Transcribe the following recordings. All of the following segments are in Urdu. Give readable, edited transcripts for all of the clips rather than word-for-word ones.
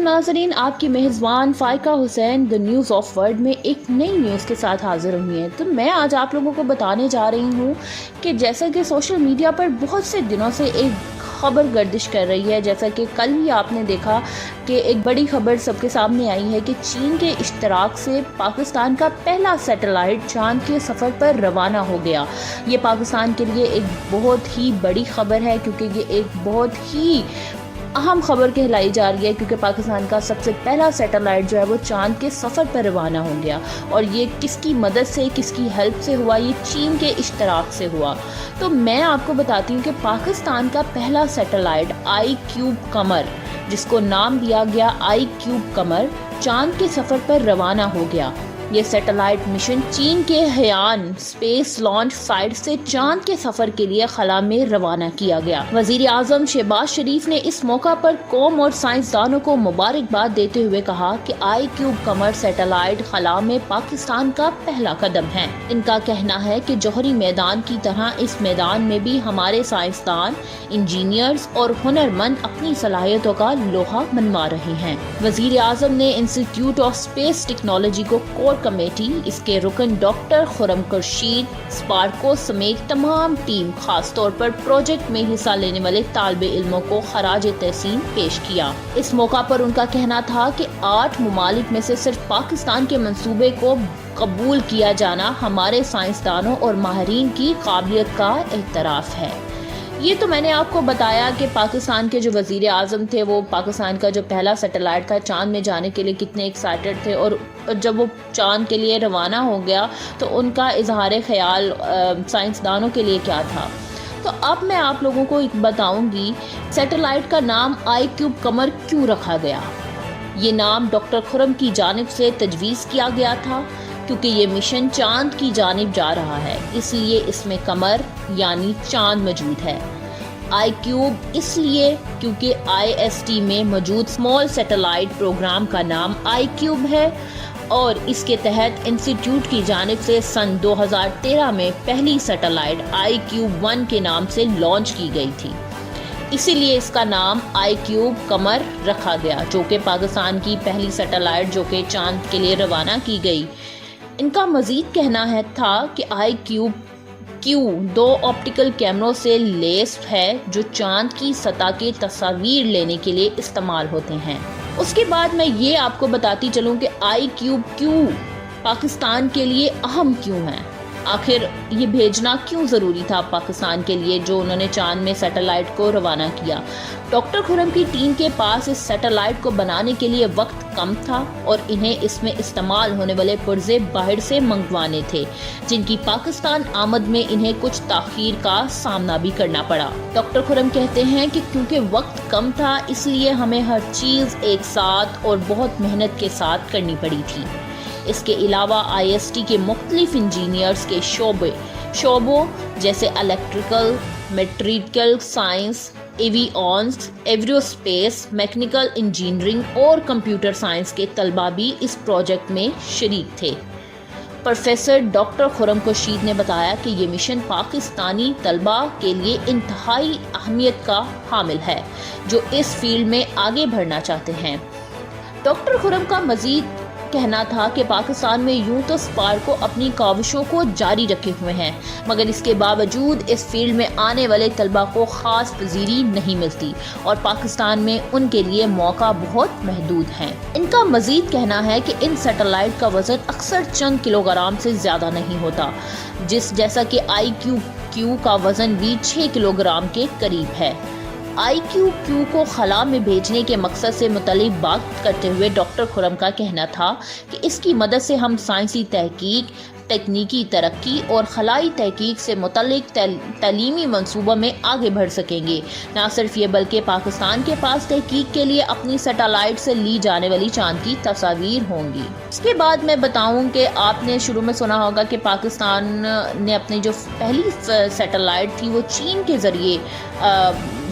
ناظرین، آپ کی میزبان فائقہ حسین دی نیوز آف ورلڈ میں ایک نئی نیوز کے ساتھ حاضر ہوئی ہیں۔ تو میں آج آپ لوگوں کو بتانے جا رہی ہوں کہ جیسا کہ سوشل میڈیا پر بہت سے دنوں سے ایک خبر گردش کر رہی ہے، جیسا کہ کل ہی آپ نے دیکھا کہ ایک بڑی خبر سب کے سامنے آئی ہے کہ چین کے اشتراک سے پاکستان کا پہلا سیٹلائٹ چاند کے سفر پر روانہ ہو گیا۔ یہ پاکستان کے لیے ایک بہت ہی بڑی خبر ہے، کیونکہ یہ ایک بہت ہی اہم خبر کہلائی جا رہی ہے، کیونکہ پاکستان کا سب سے پہلا سیٹلائٹ جو ہے وہ چاند کے سفر پر روانہ ہو گیا، اور یہ کس کی مدد سے، کس کی ہیلپ سے ہوا؟ یہ چین کے اشتراک سے ہوا۔ تو میں آپ کو بتاتی ہوں کہ پاکستان کا پہلا سیٹلائٹ آئی کیوب قمر، جس کو نام دیا گیا آئی کیوب قمر، چاند کے سفر پر روانہ ہو گیا۔ یہ سیٹلائٹ مشن چین کے ہیان اسپیس لانچ سائٹ سے چاند کے سفر کے لیے خلا میں روانہ کیا گیا۔ وزیر اعظم شہباز شریف نے اس موقع پر قوم اور سائنسدانوں کو مبارکباد دیتے ہوئے کہا کہ آئی کیوب قمر سیٹلائٹ خلا میں پاکستان کا پہلا قدم ہے۔ ان کا کہنا ہے کہ جوہری میدان کی طرح اس میدان میں بھی ہمارے سائنسدان، انجینئرز اور ہنرمند اپنی صلاحیتوں کا لوہا منوا رہے ہیں۔ وزیر اعظم نے انسٹیٹیوٹ آف اسپیس ٹیکنالوجی کو کور کمیٹی، اس کے رکن ڈاکٹر خرم خورشید، اسپارکو سمیت تمام ٹیم، خاص طور پر پروجیکٹ میں حصہ لینے والے طالب علموں کو خراج تحسین پیش کیا۔ اس موقع پر ان کا کہنا تھا کہ 8 ممالک میں سے صرف پاکستان کے منصوبے کو قبول کیا جانا ہمارے سائنسدانوں اور ماہرین کی قابلیت کا اعتراف ہے۔ یہ تو میں نے آپ کو بتایا کہ پاکستان کے جو وزیر اعظم تھے، وہ پاکستان کا جو پہلا سیٹلائٹ تھا چاند میں جانے کے لیے کتنے ایکسائٹڈ تھے، اور جب وہ چاند کے لیے روانہ ہو گیا تو ان کا اظہار خیال سائنسدانوں کے لیے کیا تھا۔ تو اب میں آپ لوگوں کو بتاؤں گی سیٹلائٹ کا نام آئی کیوب قمر کیوں رکھا گیا۔ یہ نام ڈاکٹر خرم کی جانب سے تجویز کیا گیا تھا، کیونکہ یہ مشن چاند کی جانب جا رہا ہے، اس لیے اس میں قمر یعنی چاند موجود ہے۔ آئی کیوب اس لیے کیونکہ IST میں موجود اسمال سیٹلائٹ پروگرام کا نام آئی کیوب ہے، اور اس کے تحت انسٹیٹیوٹ کی جانب سے سن 2013 میں پہلی سیٹلائٹ آئی کیوب 1 کے نام سے لانچ کی گئی تھی۔ اسی لیے اس کا نام آئی کیوب قمر رکھا گیا، جو کہ پاکستان کی پہلی سیٹلائٹ جو کہ چاند کے لیے روانہ کی گئی۔ ان کا مزید کہنا تھا کہ آئی کیوب 2 آپٹیکل کیمروں سے لیس ہے، جو چاند کی سطح کے تصاویر لینے کے لیے استعمال ہوتے ہیں۔ اس کے بعد میں یہ آپ کو بتاتی چلوں کہ آئی کیوب پاکستان کے لیے اہم کیوں ہے، آخر یہ بھیجنا کیوں ضروری تھا پاکستان کے لیے، جو انہوں نے چاند میں سیٹلائٹ کو روانہ کیا۔ ڈاکٹر خرم کی ٹیم کے پاس اس سیٹلائٹ کو بنانے کے لیے وقت کم تھا، اور انہیں اس میں استعمال ہونے والے پرزے باہر سے منگوانے تھے، جن کی پاکستان آمد میں انہیں کچھ تاخیر کا سامنا بھی کرنا پڑا۔ ڈاکٹر خرم کہتے ہیں کہ کیونکہ وقت کم تھا، اس لیے ہمیں ہر چیز ایک ساتھ اور بہت محنت کے ساتھ کرنی پڑی تھی۔ اس کے علاوہ IST کے مختلف انجینئرز کے شعبوں جیسے electrical, material science, avionics, aerospace, mechanical engineering اور کمپیوٹر سائنس کے طلباء بھی اس پروجیکٹ میں شریک تھے۔ پروفیسر ڈاکٹر خرم خورشید نے بتایا کہ یہ مشن پاکستانی طلباء کے لیے انتہائی اہمیت کا حامل ہے، جو اس فیلڈ میں آگے بڑھنا چاہتے ہیں۔ ڈاکٹر خرم کا مزید کہنا تھا کہ پاکستان میں یوں تو اسپارکو اپنی کاوشوں کو جاری رکھے ہوئے ہیں، مگر اس کے باوجود اس فیلڈ میں آنے والے طلباء کو خاص پذیری نہیں ملتی، اور پاکستان میں ان کے لیے موقع بہت محدود ہیں۔ ان کا مزید کہنا ہے کہ ان سیٹلائٹ کا وزن اکثر چند کلوگرام سے زیادہ نہیں ہوتا، جیسا کہ آئی کیو کا وزن بھی 6 کلوگرام کے قریب ہے۔ آئی کیو کو خلا میں بھیجنے کے مقصد سے متعلق بات کرتے ہوئے ڈاکٹر خرم کا کہنا تھا کہ اس کی مدد سے ہم سائنسی تحقیق، تکنیکی ترقی اور خلائی تحقیق سے متعلق تعلیمی منصوبوں میں آگے بڑھ سکیں گے۔ نہ صرف یہ بلکہ پاکستان کے پاس تحقیق کے لیے اپنی سیٹلائٹ سے لی جانے والی چاند کی تصاویر ہوں گی۔ اس کے بعد میں بتاؤں کہ آپ نے شروع میں سنا ہوگا کہ پاکستان نے اپنی جو پہلی سیٹلائٹ تھی وہ چین کے ذریعے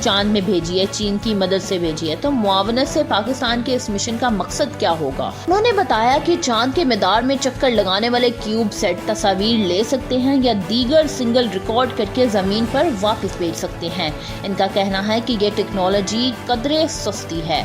چاند میں بھیجی ہے، چین کی مدد سے بھیجی ہے۔ تو معاونت سے پاکستان کے اس مشن کا مقصد کیا ہوگا؟ انہوں نے بتایا کہ چاند کے مدار میں چکر لگانے والے کیوب سیٹ تصاویر لے سکتے ہیں یا دیگر سنگل ریکارڈ کر کے زمین پر واپس بھیج سکتے ہیں۔ ان کا کہنا ہے کہ یہ ٹیکنالوجی قدرے سستی ہے،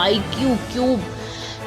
iCube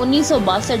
1962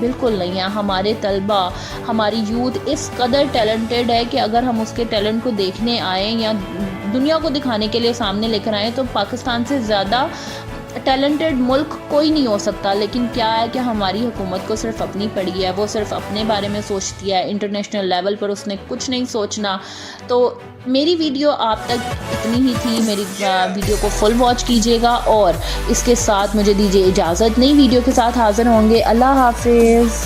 بالکل نہیں ہے. ہمارے طلبہ، ہماری یوتھ اس قدر ٹیلنٹڈ ہے کہ اگر ہم اس کے ٹیلنٹ کو دیکھنے آئیں یا دنیا کو دکھانے کے لیے سامنے لے کر آئیں تو پاکستان سے زیادہ ٹیلنٹڈ ملک کوئی نہیں ہو سکتا. لیکن کیا ہے کہ ہماری حکومت کو صرف اپنی پڑی ہے، وہ صرف اپنے بارے میں سوچتی ہے، انٹرنیشنل لیول پر اس نے کچھ نہیں سوچنا. تو میری ویڈیو آپ تک اتنی ہی تھی. میری ویڈیو کو فل واچ کیجیے گا اور اس کے ساتھ مجھے دیجیے اجازت. نئی ویڈیو کے ساتھ حاضر ہوں گے. اللہ حافظ.